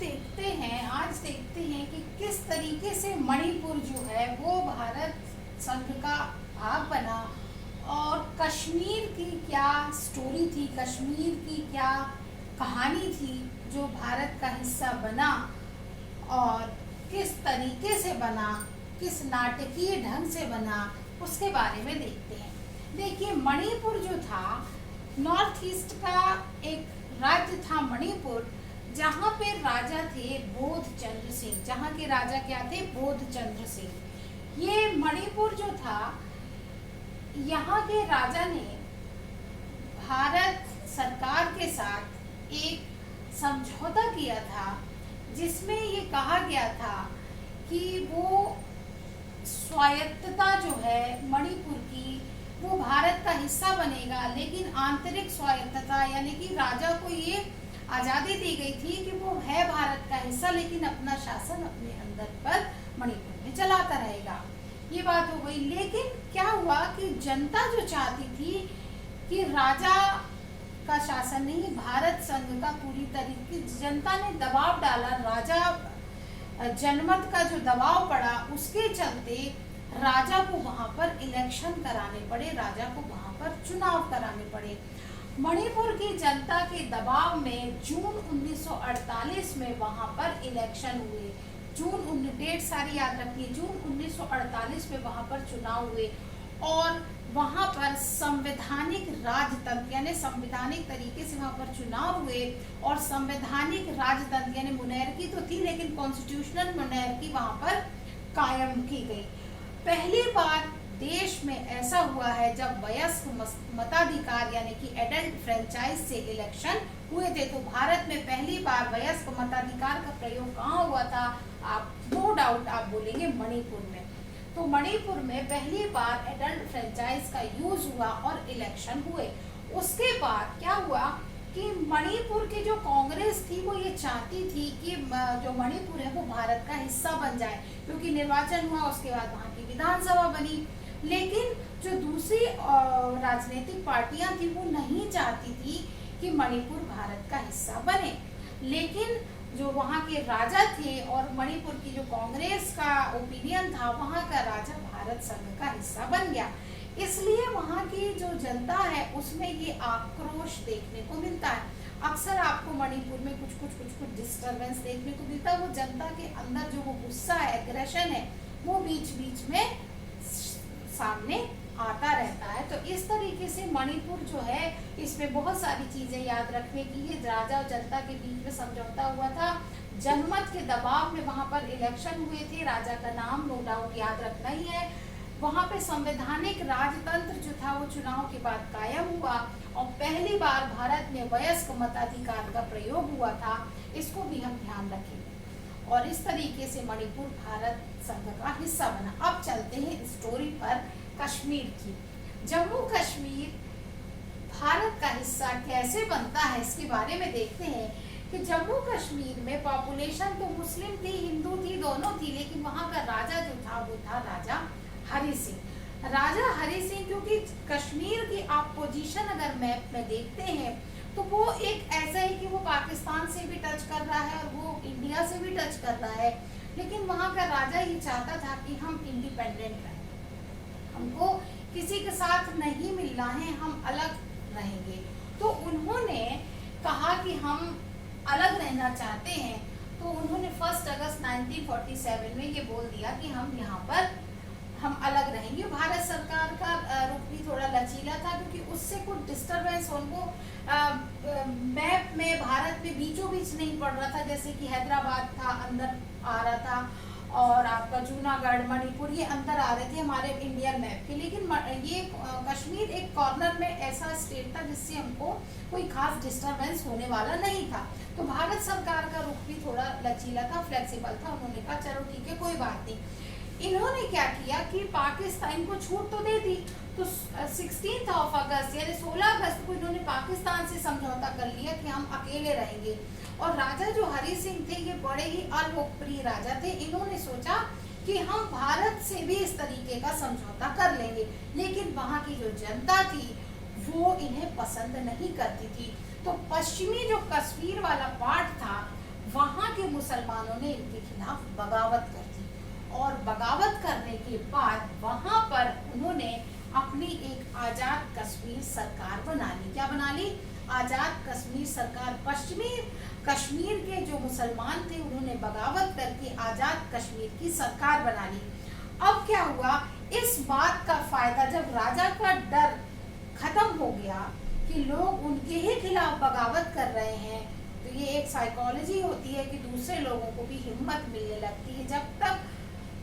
आज देखते हैं कि किस तरीके से मणिपुर जो है वो भारत संघ का भाग बना और कश्मीर की क्या स्टोरी थी, कश्मीर की क्या कहानी थी जो भारत का हिस्सा बना और किस तरीके से बना, किस नाटकीय ढंग से बना, उसके बारे में देखते हैं। देखिए, मणिपुर जो था नॉर्थ ईस्ट का एक राज्य था मणिपुर, जहाँ पे राजा थे बोधचंद्र सिंह। जहाँ के राजा क्या थे? बोधचंद्र सिंह। ये मणिपुर जो था, यहाँ के राजा ने भारत सरकार के साथ एक समझौता किया था, जिसमें ये कहा गया था कि वो स्वायत्तता जो है मणिपुर की, वो भारत का हिस्सा बनेगा, लेकिन आंतरिक स्वायत्तता यानी कि राजा को ये आज़ादी दी गई थी कि वो है भारत का हिस्सा, लेकिन अपना शासन अपने अंदर पर मणिपुर में चलाता रहेगा। ये बात हो गई। लेकिन क्या हुआ कि जनता जो चाहती थी कि राजा का शासन नहीं, भारत संघ का पूरी तरीके, जनता ने दबाव डाला, राजा जनमत का जो दबाव पड़ा, उसके चलते राजा को वहां पर इलेक्शन कराने पड़े, राजा को वहां पर चुनाव कराने पड़े। मणिपुर की जनता के दबाव में जून 1948 में वहां पर इलेक्शन हुए। डेट सारी याद रखिए, जून 1948 में वहां पर चुनाव हुए और वहां पर संवैधानिक राजतंत्र यानी संवैधानिक तरीके से वहां पर चुनाव हुए और संवैधानिक राजतंत्र यानी मोनैर्की तो थी, लेकिन कॉन्स्टिट्यूशनल मोनैर्की वहां पर कायम की गई। पहली बार देश में ऐसा हुआ है जब वयस्क मताधिकार यानी कि एडल्ट फ्रेंचाइज से इलेक्शन हुए थे। तो भारत में पहली बार वयस्क मताधिकार का प्रयोग कहाँ हुआ था? आप नो डाउट आप बोलेंगे मणिपुर में। तो मणिपुर में पहली बार एडल्ट फ्रेंचाइज का यूज हुआ और इलेक्शन हुए। उसके बाद क्या हुआ कि मणिपुर की जो कांग्रेस थी वो ये चाहती थी कि जो मणिपुर है वो भारत का हिस्सा बन जाए, क्योंकि निर्वाचन हुआ, उसके बाद वहाँ की विधानसभा बनी। लेकिन जो दूसरी राजनीतिक पार्टियां थी वो नहीं चाहती थी कि मणिपुर भारत का हिस्सा बने। लेकिन जो वहाँ के राजा थे और मणिपुर की जो कांग्रेस का ओपिनियन था, वहाँ का राजा भारत संघ का हिस्सा बन गया। इसलिए वहाँ की जो जनता है उसमें ये आक्रोश देखने को मिलता है। अक्सर आपको मणिपुर में कुछ डिस्टरबेंस देखने को मिलता है। वो जनता के अंदर जो वो गुस्सा है, एग्रेशन है, वो बीच बीच में सामने आता रहता है। तो इस तरीके से मणिपुर जो है, इसमें बहुत सारी चीजें याद रखने की है। राजा और जनता के बीच में समझौता हुआ था, जनमत के दबाव में वहां पर इलेक्शन हुए थे, राजा का नाम नो डाउट याद रखना ही है। वहां पे संवैधानिक राजतंत्र जो था वो चुनाव के बाद कायम हुआ और पहली बार भारत में वयस्क मताधिकार का प्रयोग हुआ था। इसको भी हम ध्यान रखेंगे और इस तरीके से मणिपुर भारत संघ का हिस्सा बना। अब चलते हैं स्टोरी पर कश्मीर की। जम्मू कश्मीर भारत का हिस्सा कैसे बनता है, इसके बारे में देखते हैं कि जम्मू कश्मीर में पॉपुलेशन तो मुस्लिम थी, हिंदू थी, दोनों थी, लेकिन वहां का राजा जो था वो था राजा हरि सिंह। राजा हरि सिंह, क्योंकि कश्मीर की आप पोजीशन अगर मैप में देखते हैं तो वो एक ऐसा है कि वो पाकिस्तान से भी टच कर रहा है और वो इंडिया से भी टच कर रहा है, लेकिन वहाँ का राजा ये चाहता था कि हम इंडिपेंडेंट रहें, हमको किसी के साथ नहीं मिलना है, हम अलग रहेंगे। तो उन्होंने कहा कि हम अलग रहना चाहते हैं, तो उन्होंने 1 अगस्त 1947 में ये बोल दिया कि हम यहाँ पर हम अलग रहेंगे। भारत सरकार का रुख भी थोड़ा लचीला था, क्योंकि उससे कुछ डिस्टरबेंस उनको मैप में भारत में बीचों बीच नहीं पड़ रहा था, जैसे कि हैदराबाद था अंदर आ रहा था और आपका जूनागढ़, मणिपुर ये अंदर आ रहे थे हमारे इंडियन मैप के। लेकिन ये कश्मीर एक कॉर्नर में ऐसा स्टेट था जिससे हमको कोई खास डिस्टरबेंस होने वाला नहीं था। तो भारत सरकार का रुख भी थोड़ा लचीला था, फ्लेक्सिबल था। उन्होंने कहा चलो ठीक है, कोई बात नहीं। इन्होंने क्या किया कि पाकिस्तान को छूट तो दे दी, तो 16 अगस्त यानी 16 अगस्त को इन्होंने पाकिस्तान से समझौता कर लिया कि हम अकेले रहेंगे। और राजा जो हरि सिंह थे ये बड़े ही अलोकप्रिय राजा थे। इन्होंने सोचा कि हम भारत से भी इस तरीके का समझौता कर लेंगे, लेकिन वहाँ की जो जनता थी वो इन्हें पसंद नहीं करती थी। तो पश्चिमी जो कश्मीर वाला पार्ट था वहाँ के मुसलमानों ने इनके खिलाफ बगावत कर दी, और बगावत करने के बाद वहाँ पर उन्होंने अपनी एक आज़ाद कश्मीर सरकार बना ली। क्या बना ली? आज़ाद कश्मीर सरकार। पश्चिमी कश्मीर के जो मुसलमान थे उन्होंने बगावत करके आज़ाद कश्मीर की सरकार बना ली। अब क्या हुआ, इस बात का फायदा, जब राजा का डर खत्म हो गया कि लोग उनके ही खिलाफ बगावत कर रहे हैं, तो ये एक साइकोलॉजी होती है कि दूसरे लोगों को भी हिम्मत मिलने लगती है। जब तक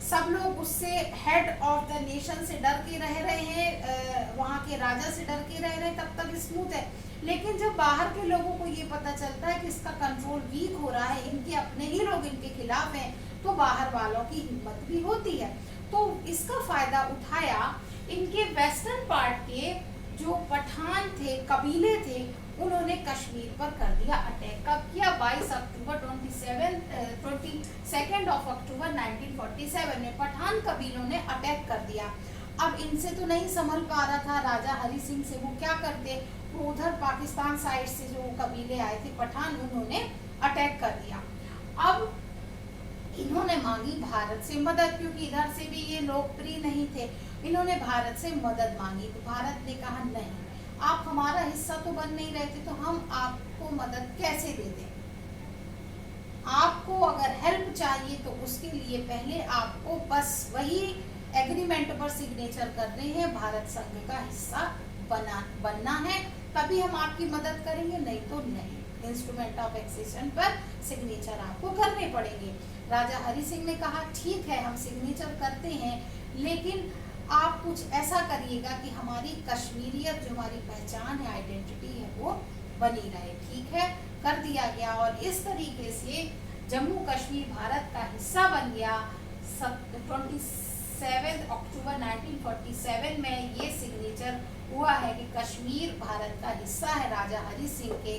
सब लोग उससे, हेड ऑफ द नेशन से डर के रह रहे हैं, वहाँ के राजा से डर के रह रहे हैं, तब तक स्मूथ है। लेकिन जब बाहर के लोगों को ये पता चलता है कि इसका कंट्रोल वीक हो रहा है, इनके अपने ही लोग इनके खिलाफ हैं, तो बाहर वालों की हिम्मत भी होती है। तो इसका फायदा उठाया इनके वेस्टर्न पार्ट के जो पठान थे, कबीले थे, उन्होंने कश्मीर पर कर दिया अटैक। कब किया? 22 अक्टूबर 22 अक्टूबर 1947 में पठान कबीलों ने अटैक कर दिया। अब इनसे तो नहीं संभल पा रहा था राजा हरि सिंह से, वो क्या करते, वो उधर पाकिस्तान साइड से जो कबीले आए थे पठान, उन्होंने अटैक कर दिया। अब इन्होंने मांगी भारत से मदद, क्योंकि इधर से भी ये लोकप्रिय नहीं थे। इन्होंने भारत से मदद मांगी, तो भारत ने कहा नहीं, आप हमारा हिस्सा तो बन नहीं रहे थे, तो हम आपको मदद कैसे दे दें? आपको अगर हेल्प चाहिए तो उसके लिए पहले आपको बस वही एग्रीमेंट पर सिग्नेचर करने हैं, भारत संघ का हिस्सा बनना है, तभी हम आपकी मदद करेंगे, नहीं तो नहीं। इंस्ट्रूमेंट ऑफ एक्सेशन पर सिग्नेचर आपको करने पड़ेंगे। राजा हरि सिंह ने कहा ठीक है, हम सिग्नेचर करते हैं, लेकिन आप कुछ ऐसा करिएगा कि हमारी कश्मीरियत, जो हमारी पहचान है, आइडेंटिटी है, वो बनी रहे। ठीक है, कर दिया गया, और इस तरीके से जम्मू कश्मीर भारत का हिस्सा बन गया। 27 अक्टूबर 1947 में ये सिग्नेचर हुआ है कि कश्मीर भारत का हिस्सा है राजा हरि सिंह के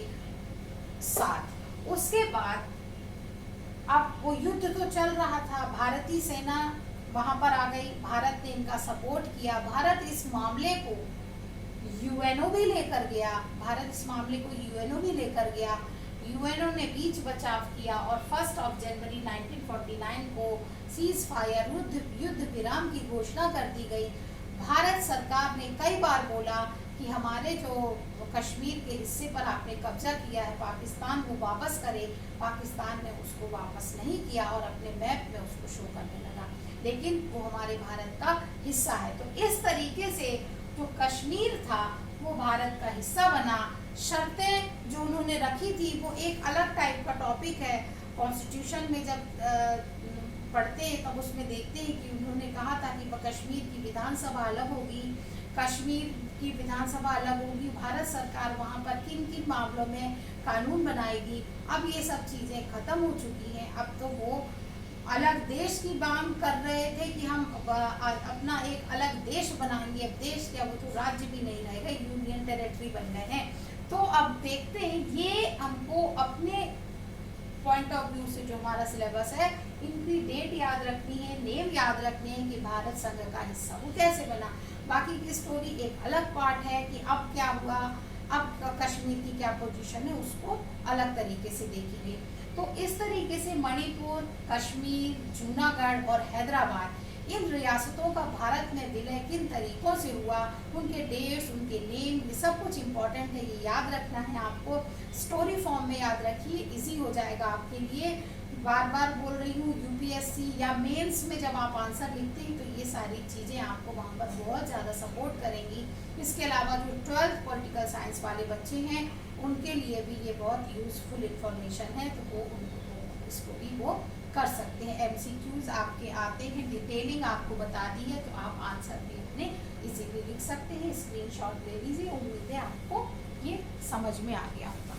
साथ। उसके बाद अब वो युद्ध तो चल रहा था, भारतीय सेना वहां पर आ गई, भारत ने इनका सपोर्ट किया। भारत इस मामले को यूएनओ भी लेकर गया, भारत इस मामले को यूएनओ भी लेकर गया। यूएनओ ने बीच बचाव किया, और 1 जनवरी 1949 को सीज फायर, युद्ध विराम की घोषणा कर दी गई। भारत सरकार ने कई बार बोला कि हमारे जो कश्मीर के हिस्से पर आपने कब्जा किया है, पाकिस्तान वो वापस करे। पाकिस्तान ने उसको वापस नहीं किया और अपने मैप में उसको शो करने लगा, लेकिन वो हमारे भारत का हिस्सा है। तो इस तरीके से जो कश्मीर था वो भारत का हिस्सा बना। शर्तें जो उन्होंने रखी थी वो एक अलग टाइप का टॉपिक है। कॉन्स्टिट्यूशन में जब पढ़ते हैं तब उसमें देखते हैं कि उन्होंने कहा था कि कश्मीर की विधानसभा अलग होगी, कश्मीर की विधानसभा अलग होगी, भारत सरकार वहाँ पर किन किन मामलों में कानून बनाएगी। अब ये सब चीज़ें खत्म हो चुकी हैं। अब तो वो अलग देश की मांग कर रहे थे कि हम अपना एक अलग देश बनाएंगे। अब देश क्या, वो तो राज्य भी नहीं रहेगा, यूनियन टेरिटरी बन गए हैं। तो अब देखते हैं, ये हमको अपने पॉइंट ऑफ व्यू से जो हमारा सिलेबस है, इनकी डेट याद रखनी है, नेम याद रखने हैं कि भारत संघ का हिस्सा वो कैसे बना। बाकी की स्टोरी एक अलग पार्ट है कि अब क्या हुआ, अब कश्मीर की क्या पोजीशन है, उसको अलग तरीके से देखेंगे। तो इस तरीके से मणिपुर, कश्मीर, जूनागढ़ और हैदराबाद, इन रियासतों का भारत में विलय किन तरीकों से हुआ, उनके डेट्स, उनके नेम, ये सब कुछ इम्पोर्टेंट है, ये याद रखना है आपको। स्टोरी फॉर्म में याद रखिए, इजी हो जाएगा आपके लिए। बार बार बोल रही हूँ, यूपीएससी या मेंस में जब आप आंसर लिखते हैं तो ये सारी चीज़ें आपको वहाँ पर बहुत ज़्यादा सपोर्ट करेंगी। इसके अलावा जो 12th पॉलिटिकल साइंस वाले बच्चे हैं उनके लिए भी ये बहुत यूज़फुल इंफॉर्मेशन है, तो वो इसको भी वो कर सकते हैं। एमसीक्यूज आपके आते हैं, डिटेलिंग आपको बता दी है, तो आप आंसर भी अपने इजीली लिख सकते हैं। स्क्रीनशॉट ले लीजिए, उम्मीद है आपको ये समझ में आ गया होगा।